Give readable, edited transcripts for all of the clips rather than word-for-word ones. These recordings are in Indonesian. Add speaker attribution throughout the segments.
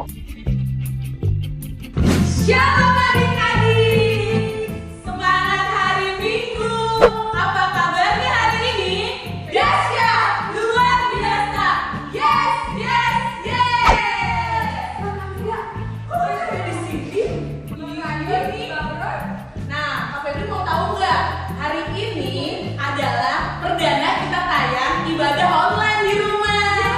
Speaker 1: Shalom adik-adik, semangat hari Minggu. Apa kabarnya hari ini? Dahsyat, luar biasa. Yes, yes, yes. Enggak, kok ada di sini? Iya ini. Nah, Kak Febri mau tahu nggak? Hari ini adalah perdana kita tayang ibadah online di rumah.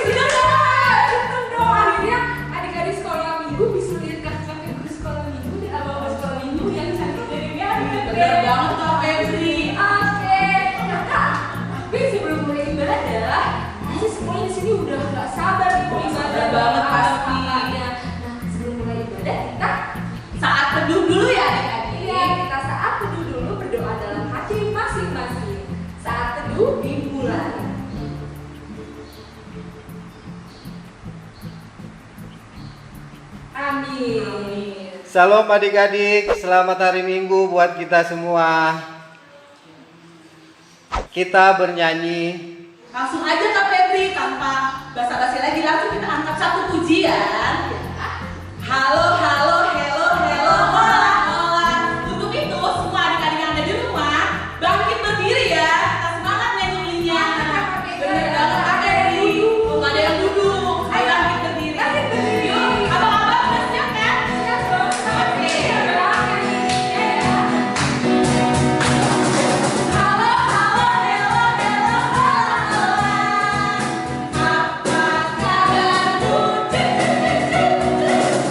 Speaker 1: Kita seneng dong, akhirnya adik-adik sekolah minggu bisa lihat kakak-kakak guru sekolah minggu dan abang-abang sekolah minggu yang cantik dari Ganteng. Bener banget Kak Febri. Oke, kakak. Tapi sebelum mulai ibadah, pasti semuanya di sini udah nggak sabar nih mau ibadah banget pasti. Nah, sebelum mulai ibadah kita saat teduh dulu ya adik-adik. Iya, kita saat teduh dulu berdoa dalam hati masing-masing. Saat teduh dimulai. Amin.
Speaker 2: Salam adik-adik, selamat hari Minggu buat kita semua. Kita bernyanyi.
Speaker 1: Langsung aja Kak Febri, tanpa basa-basi lagi, langsung kita angkat satu pujian. Halo, halo, hello, hello, hola, hola. Untuk itu semua adik-adik yang ada di rumah bangkit berdiri ya. Kita semangat nyanyinya. Bener banget Kak Febri. Tuh ada yang duduk. Ayo bangkit berdiri. Yuk, abang-abang udah siap kan? Siap dong. Oke. Halo, halo, hello, hello, hola, hola. Apa kabarmu?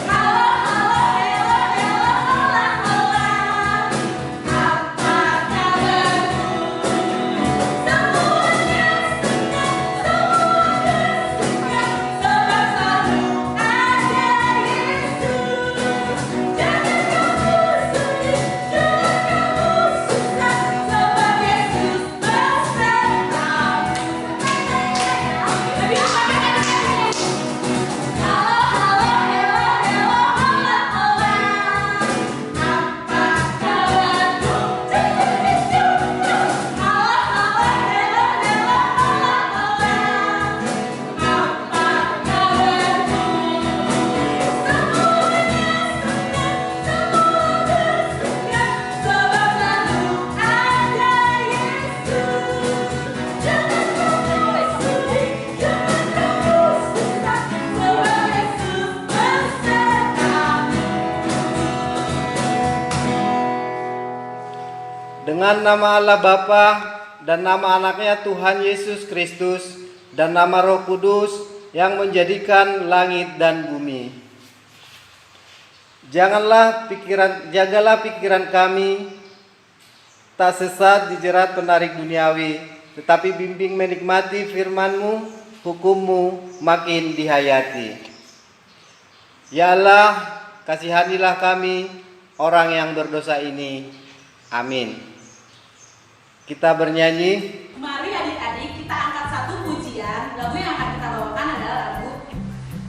Speaker 1: Halo, halo, hello, hello, hola, hola. Apa kabarmu? Semuanya senang, semuanya suka, sebab selalu ada Yesus. Jangan kamu sedih, jangan kamu susah, sebab Yesus besertamu. Lebih apa kan? Halo, halo, hello, hello, hola, hola. Apa kabarmu? Halo, halo, hello, hello, hola, hola. Apa kabarmu? Semuanya senang, semuanya suka, sebab selalu ada Yesus. Jangan kamu sedih, jangan kamu susah, sebab Yesus besertamu.
Speaker 2: Dengan nama Allah Bapa dan nama anaknya Tuhan Yesus Kristus dan nama Roh Kudus yang menjadikan langit dan bumi. Jagalah pikiran kami tak sesat dijerat penarik duniawi, tetapi bimbing menikmati firman-Mu, hukum-Mu makin dihayati. Ya Allah, kasihanilah kami orang yang berdosa ini. Amin. Kita bernyanyi.
Speaker 1: Mari adik-adik kita angkat satu pujian. Lagu yang akan kita bawakan adalah lagu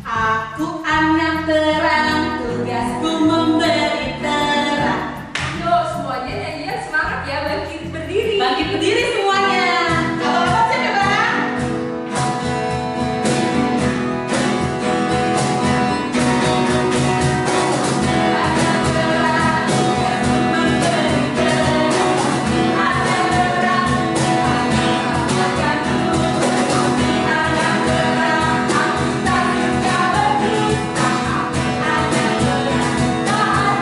Speaker 1: Aku Anak Terang, tugasku memberi terang. Yuk semuanya nyanyian semangat ya, bangkit berdiri. Bangkit berdiri semuanya. Abang-abang siap ya Bang? Anak terang, tugasku memberi terang. Anak terang, anak akan bumi. Anak terang, aku tak suka berdusta. Anak terang, tak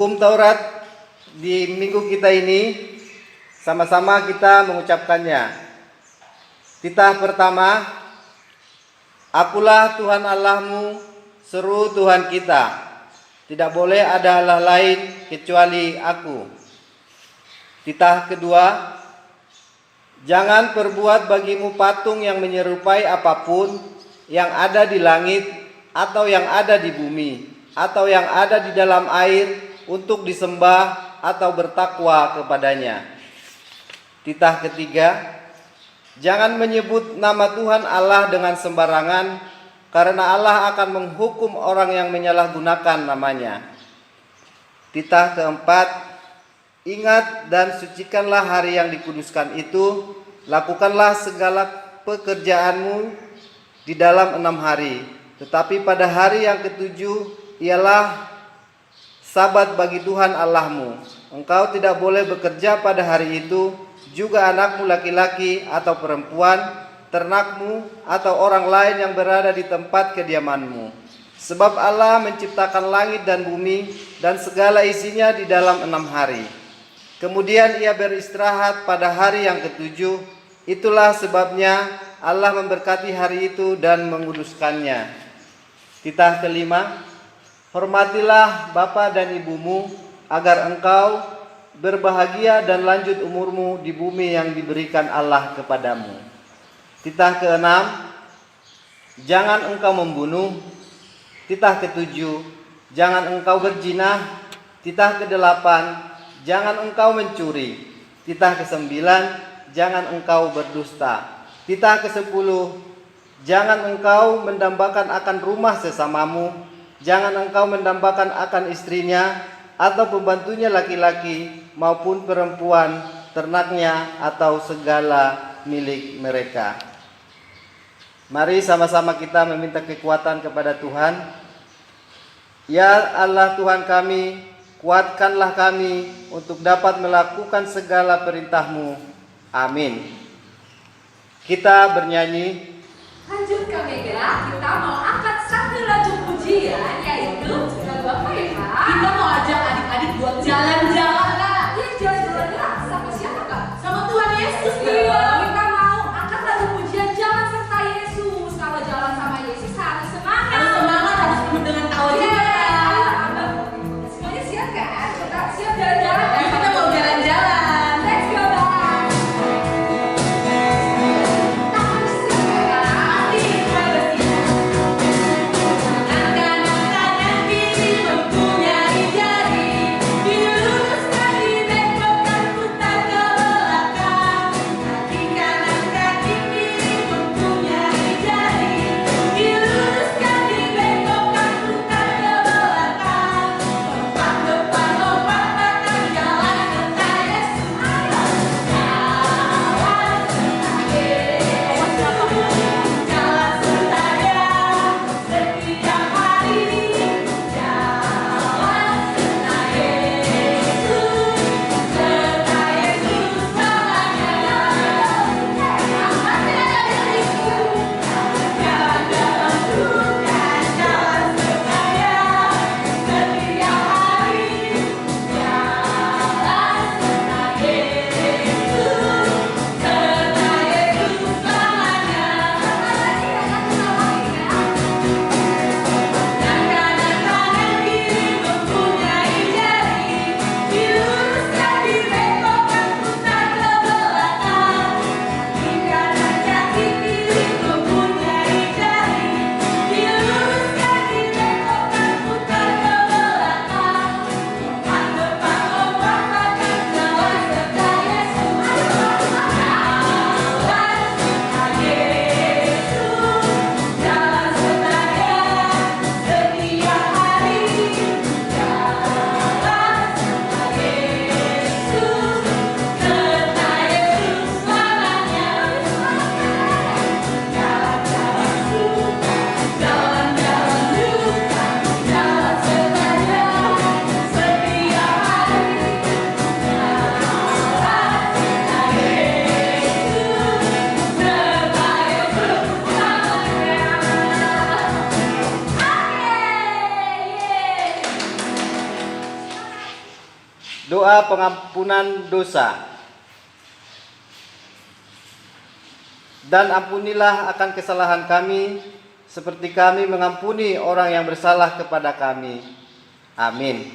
Speaker 2: Hukum Taurat di minggu kita ini sama-sama kita mengucapkannya. Titah pertama, Akulah Tuhan Allahmu, seru Tuhan kita. Tidak boleh ada Allah lain kecuali Aku. Titah kedua, jangan perbuat bagimu patung yang menyerupai apapun yang ada di langit atau yang ada di bumi atau yang ada di dalam air untuk disembah atau bertakwa kepadanya. Titah ketiga, jangan menyebut nama Tuhan Allah dengan sembarangan, karena Allah akan menghukum orang yang menyalahgunakan namanya. Titah keempat, ingat dan sucikanlah hari yang dikuduskan itu, lakukanlah segala pekerjaanmu di dalam 6 hari. Tetapi pada hari yang ketujuh ialah Sabat bagi Tuhan Allahmu. Engkau tidak boleh bekerja pada hari itu, juga anakmu laki-laki atau perempuan, ternakmu atau orang lain yang berada di tempat kediamanmu. Sebab Allah menciptakan langit dan bumi dan segala isinya di dalam 6 hari. Kemudian ia beristirahat pada hari yang ketujuh. Itulah sebabnya Allah memberkati hari itu dan menguduskannya. Titah kelima, hormatilah bapa dan ibumu agar engkau berbahagia dan lanjut umurmu di bumi yang diberikan Allah kepadamu. Titah keenam, jangan engkau membunuh. Titah ketujuh, jangan engkau berzina. Titah kedelapan, jangan engkau mencuri. Titah kesembilan, jangan engkau berdusta. Titah kesepuluh, jangan engkau mendambakan akan rumah sesamamu. Jangan engkau mendambakan akan istrinya atau pembantunya laki-laki maupun perempuan, ternaknya atau segala milik mereka. Mari sama-sama kita meminta kekuatan kepada Tuhan. Ya Allah Tuhan kami, kuatkanlah kami untuk dapat melakukan segala perintah-Mu. Amin. Kita bernyanyi.
Speaker 1: Lanjut Kak Mega, kita mau angkat satu lagu pujian, yaitu lagu apa ya Kak? Kita mau ajak adik-adik buat jalan-jalan Kak. Iya, jalan-jalannya sama siapa Kak? Sama Tuhan Yesus. Iya, kita mau angkat lagu pujian Jalan Serta Yesus. Kalau jalan sama Yesus harus semangat. Harus semangat, harus penuh dengan tawa juga Kak. Semuanya siap kan? Kita siap jalan-jalan kan? Kita mau jalan-jalan. Let's go Kak. Tangan kiri mempunyai jari, di
Speaker 2: doa pengampunan dosa. Dan ampunilah akan kesalahan kami, seperti kami mengampuni orang yang bersalah kepada kami. Amin.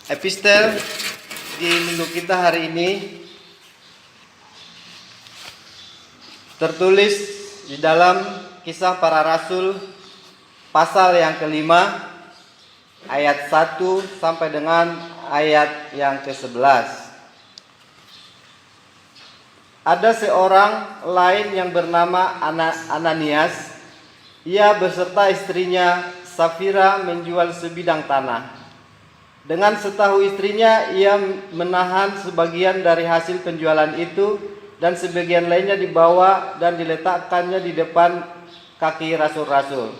Speaker 2: Epistel di minggu kita hari ini tertulis di dalam Kisah Para Rasul pasal yang kelima, ayat 1 sampai dengan ayat yang ke-11. Ada seorang lain yang bernama Ananias. Ia beserta istrinya Safira menjual sebidang tanah. Dengan setahu istrinya, ia menahan sebagian dari hasil penjualan itu dan sebagian lainnya dibawa dan diletakkannya di depan kaki rasul-rasul.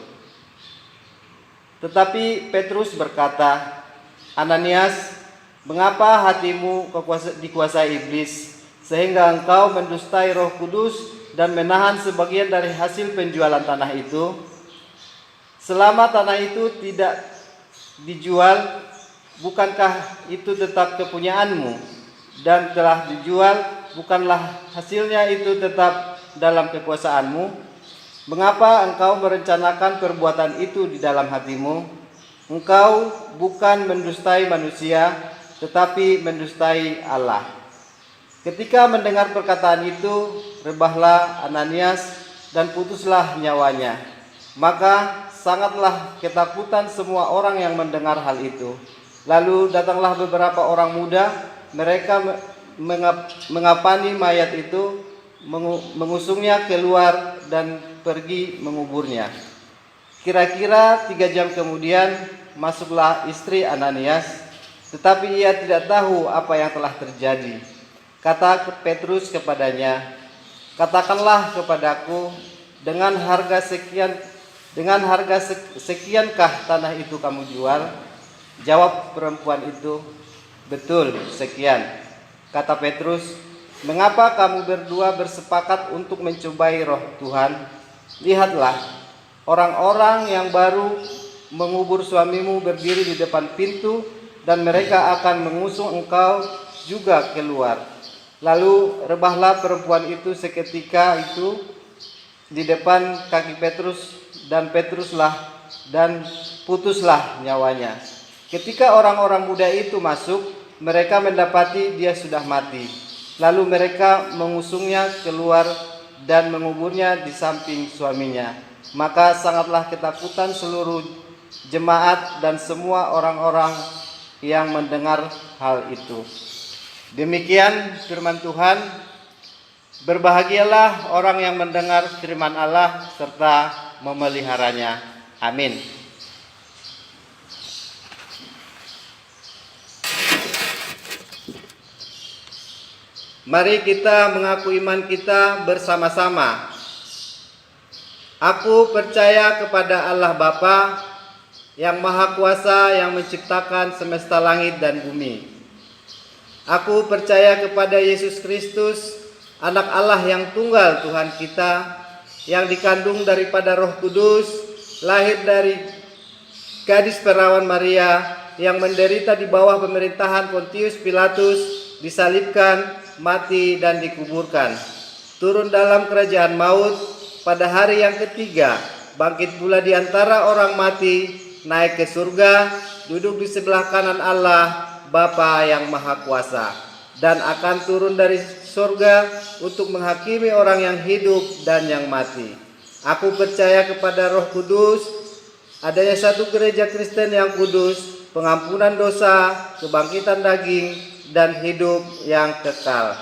Speaker 2: Tetapi Petrus berkata, "Ananias, mengapa hatimu dikuasai iblis, sehingga engkau mendustai Roh Kudus dan menahan sebagian dari hasil penjualan tanah itu? Selama tanah itu tidak dijual, bukankah itu tetap kepunyaanmu? Dan telah dijual, bukanlah hasilnya itu tetap dalam kekuasaanmu? Mengapa engkau merencanakan perbuatan itu di dalam hatimu? Engkau bukan mendustai manusia, tetapi mendustai Allah." Ketika mendengar perkataan itu, rebahlah Ananias dan putuslah nyawanya. Maka sangatlah ketakutan semua orang yang mendengar hal itu. Lalu datanglah beberapa orang muda, mereka mengapani mayat itu, mengusungnya keluar dan pergi menguburnya. Kira-kira 3 jam kemudian masuklah istri Ananias, tetapi ia tidak tahu apa yang telah terjadi. Kata Petrus kepadanya, "Katakanlah kepadaku, dengan harga sekiankah tanah itu kamu jual?" Jawab perempuan itu, "Betul, sekian." Kata Petrus, "Mengapa kamu berdua bersepakat untuk mencobai Roh Tuhan? Lihatlah, orang-orang yang baru mengubur suamimu berdiri di depan pintu, dan mereka akan mengusung engkau juga keluar." Lalu rebahlah perempuan itu seketika itu di depan kaki Petrus, dan putuslah nyawanya. Ketika orang-orang muda itu masuk, mereka mendapati dia sudah mati. Lalu mereka mengusungnya keluar dan menguburnya di samping suaminya. Maka sangatlah ketakutan seluruh jemaat dan semua orang-orang yang mendengar hal itu. Demikian firman Tuhan. Berbahagialah orang yang mendengar firman Allah serta memeliharanya. Amin. Mari kita mengaku iman kita bersama-sama. Aku percaya kepada Allah Bapa yang Maha Kuasa, yang menciptakan semesta langit dan bumi. Aku percaya kepada Yesus Kristus, Anak Allah yang tunggal Tuhan kita, yang dikandung daripada Roh Kudus, lahir dari gadis perawan Maria, yang menderita di bawah pemerintahan Pontius Pilatus, disalibkan, mati dan dikuburkan. Turun dalam kerajaan maut, pada hari yang ketiga bangkit pula di antara orang mati, naik ke surga, duduk di sebelah kanan Allah Bapa yang Maha Kuasa, dan akan turun dari surga untuk menghakimi orang yang hidup dan yang mati. Aku percaya kepada Roh Kudus, adanya satu gereja Kristen yang kudus, pengampunan dosa, kebangkitan daging, dan hidup yang kekal.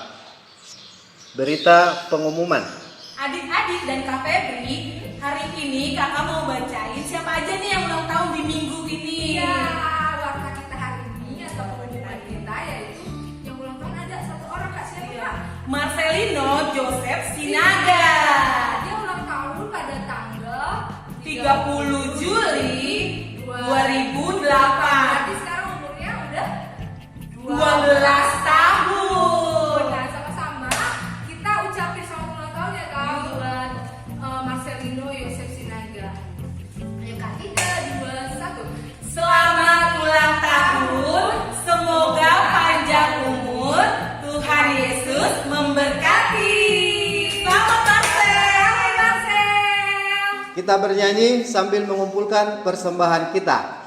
Speaker 2: Berita pengumuman.
Speaker 1: Adik-adik dan Kak Febri, hari ini kakak mau bacain siapa aja nih yang ulang tahun di minggu ini.
Speaker 3: Iya, warta kita hari ini atau pengumuman kita yaitu yang ulang tahun ada 1 orang, Kak. Siapa, Kak?
Speaker 1: Marcelino Joseph Sinaga.
Speaker 3: Dia ulang tahun pada tanggal
Speaker 1: 30 Juli 2008.
Speaker 3: Berarti sekarang umurnya udah
Speaker 1: 12 tahun.
Speaker 3: Nah, sama-sama kita ucapin selamat ulang tahun ya, Kak, buat Marcelino Joseph Sinaga. Ayo, Kak, 3, 2, 1.
Speaker 1: Selamat ulang tahun, semoga panjang umur, Tuhan Yesus memberkati. Selamat Marcel.
Speaker 2: Kita bernyanyi sambil mengumpulkan persembahan kita.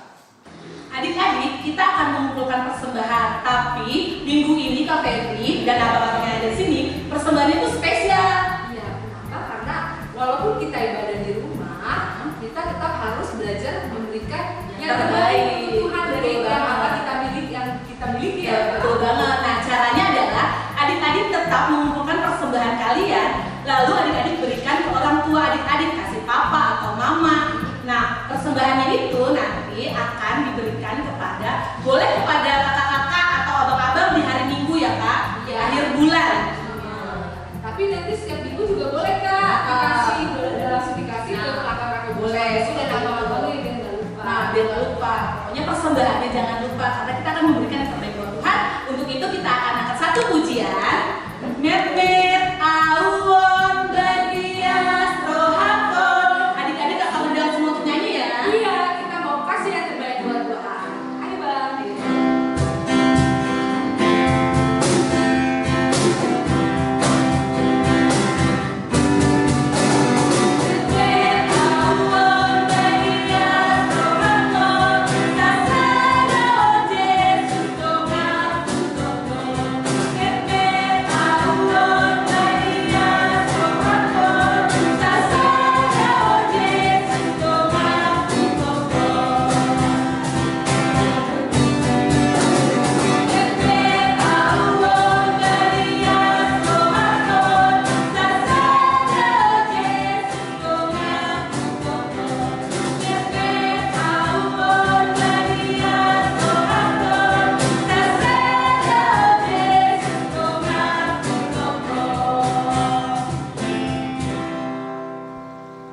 Speaker 1: Adik-adik, kita akan mengumpulkan persembahan, tapi minggu ini Kak Febri dan abang-abang yang ada di sini, persembahan itu spesial.
Speaker 3: Iya, kenapa? Karena walaupun kita ibadah di rumah, kita tetap harus belajar memberikan yang terbaik untuk Tuhan dari yang apa kita miliki
Speaker 1: Ya, betul banget. Nah, caranya adalah adik-adik tetap mengumpulkan persembahan kalian, lalu adik-adik berikan ke orang tua adik-adik, kasih papa atau mama. Nah, persembahannya itu nanti akan diberikan boleh kepada kakak-kakak atau abang-abang di hari Minggu ya Kak, di akhir bulan.
Speaker 3: Tapi nanti setiap minggu juga boleh Kak, langsung dikasih ke kakak-kakak
Speaker 1: boleh.
Speaker 3: Dan abang-abangnya biar nggak lupa.
Speaker 1: Nah, biar nggak lupa. Pokoknya persembahannya jangan lupa karena kita akan memberikan yang terbaik buat Tuhan. Untuk itu kita akan angkat satu pujian. Met awon radias rohakon. Adik-adik akan undang semua untuk nyanyi ya.
Speaker 3: Iya, kita mau kasih yang terbaik buat Tuhan. Ayo Bang.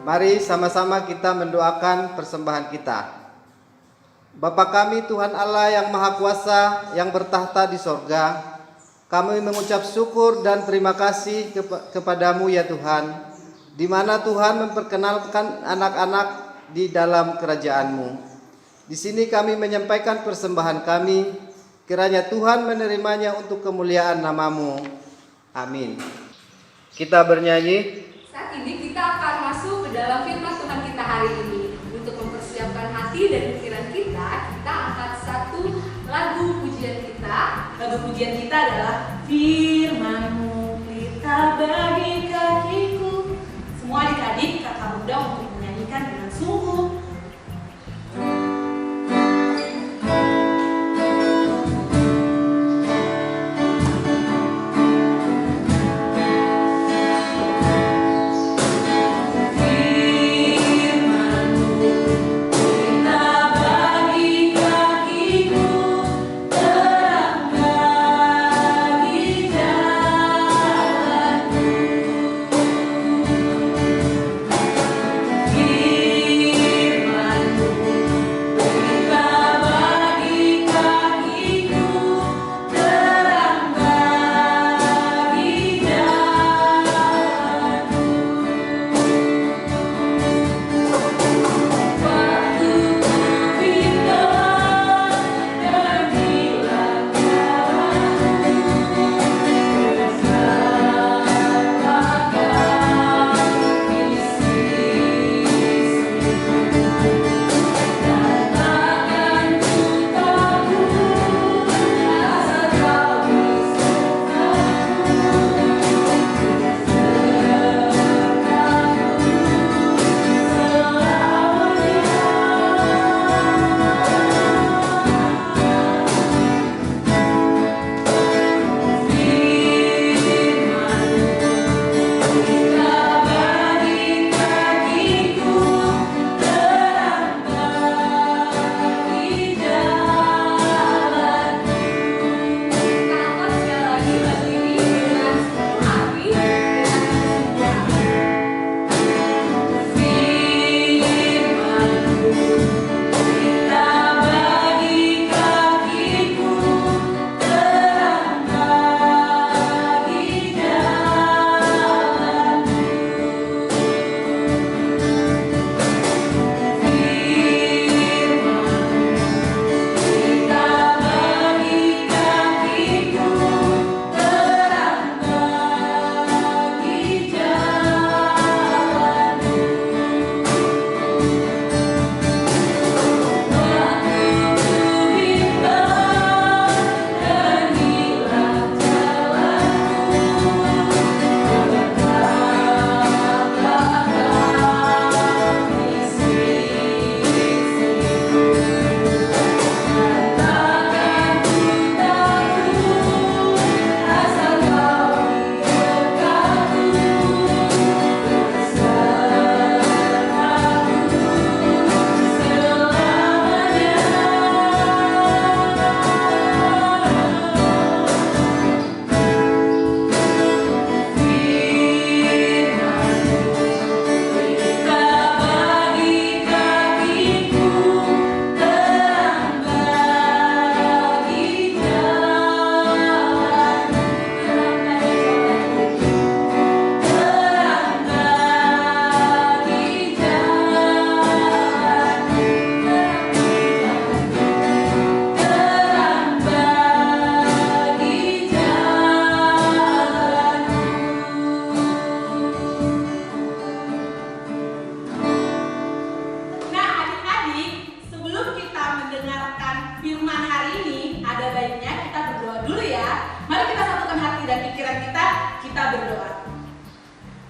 Speaker 2: Mari sama-sama kita mendoakan persembahan kita. Bapa kami Tuhan Allah yang Maha Kuasa yang bertahta di sorga, kami mengucap syukur dan terima kasih kepadamu ya Tuhan, di mana Tuhan memperkenalkan anak-anak di dalam kerajaan-Mu. Di sini kami menyampaikan persembahan kami, kiranya Tuhan menerimanya untuk kemuliaan nama-Mu. Amin. Kita bernyanyi.
Speaker 3: Saat ini kita akan masuk ke dalam firman Tuhan kita hari ini. Untuk mempersiapkan hati dan pikiran kita angkat satu lagu pujian kita.
Speaker 1: Lagu pujian kita adalah Firman-Mu pelita bagi kakiku. Semua adik-adik kakak muda untuk menyanyikan dengan sungguh. berdoa.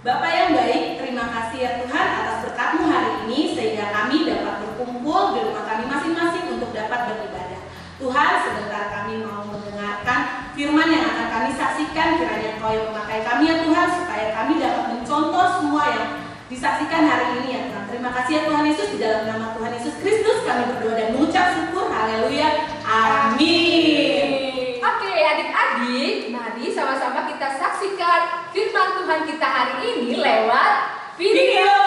Speaker 1: Bapa yang baik, terima kasih ya Tuhan atas berkat-Mu hari ini sehingga kami dapat berkumpul di rumah kami masing-masing untuk dapat beribadah. Tuhan, sebentar kami mau mendengarkan firman yang akan kami saksikan, kiranya Kau yang memakai kami ya Tuhan, supaya kami dapat mencontoh semua yang disaksikan hari ini ya Tuhan. Terima kasih ya Tuhan Yesus, di dalam nama Tuhan Yesus Kristus kami berdoa dan mengucap syukur. Haleluya. Amin.
Speaker 3: Oke, adik-adik, mari sama-sama kita saksikan firman Tuhan kita hari ini lewat video.